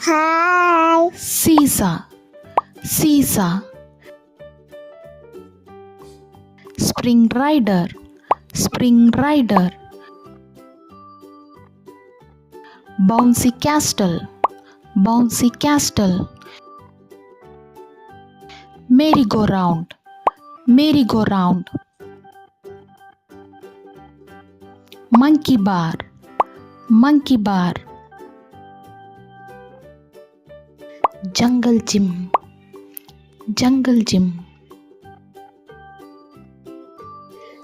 Hi. seesaw, seesaw. Spring rider, spring rider. Bouncy castle, bouncy castle. Merry-go-round, merry-go-round. Monkey bar, monkey bar. Jungle gym, jungle gym.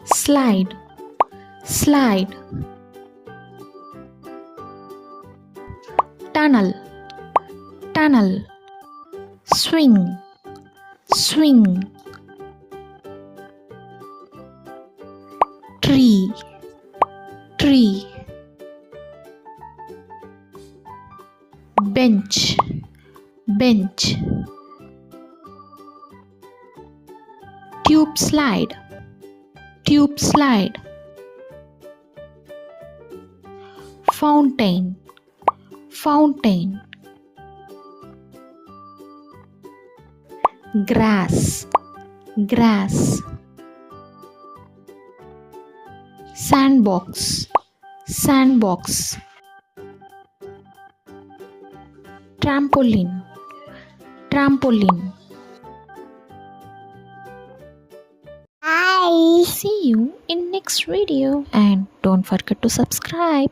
Slide, slide. Tunnel, tunnel. Swing, swing. Tree, tree. Bench, bench. Tube slide, tube slide. Fountain, fountain. Grass, grass. Sandbox, sandbox. Trampoline, trampoline. Hi. See you in next video and don't forget to subscribe.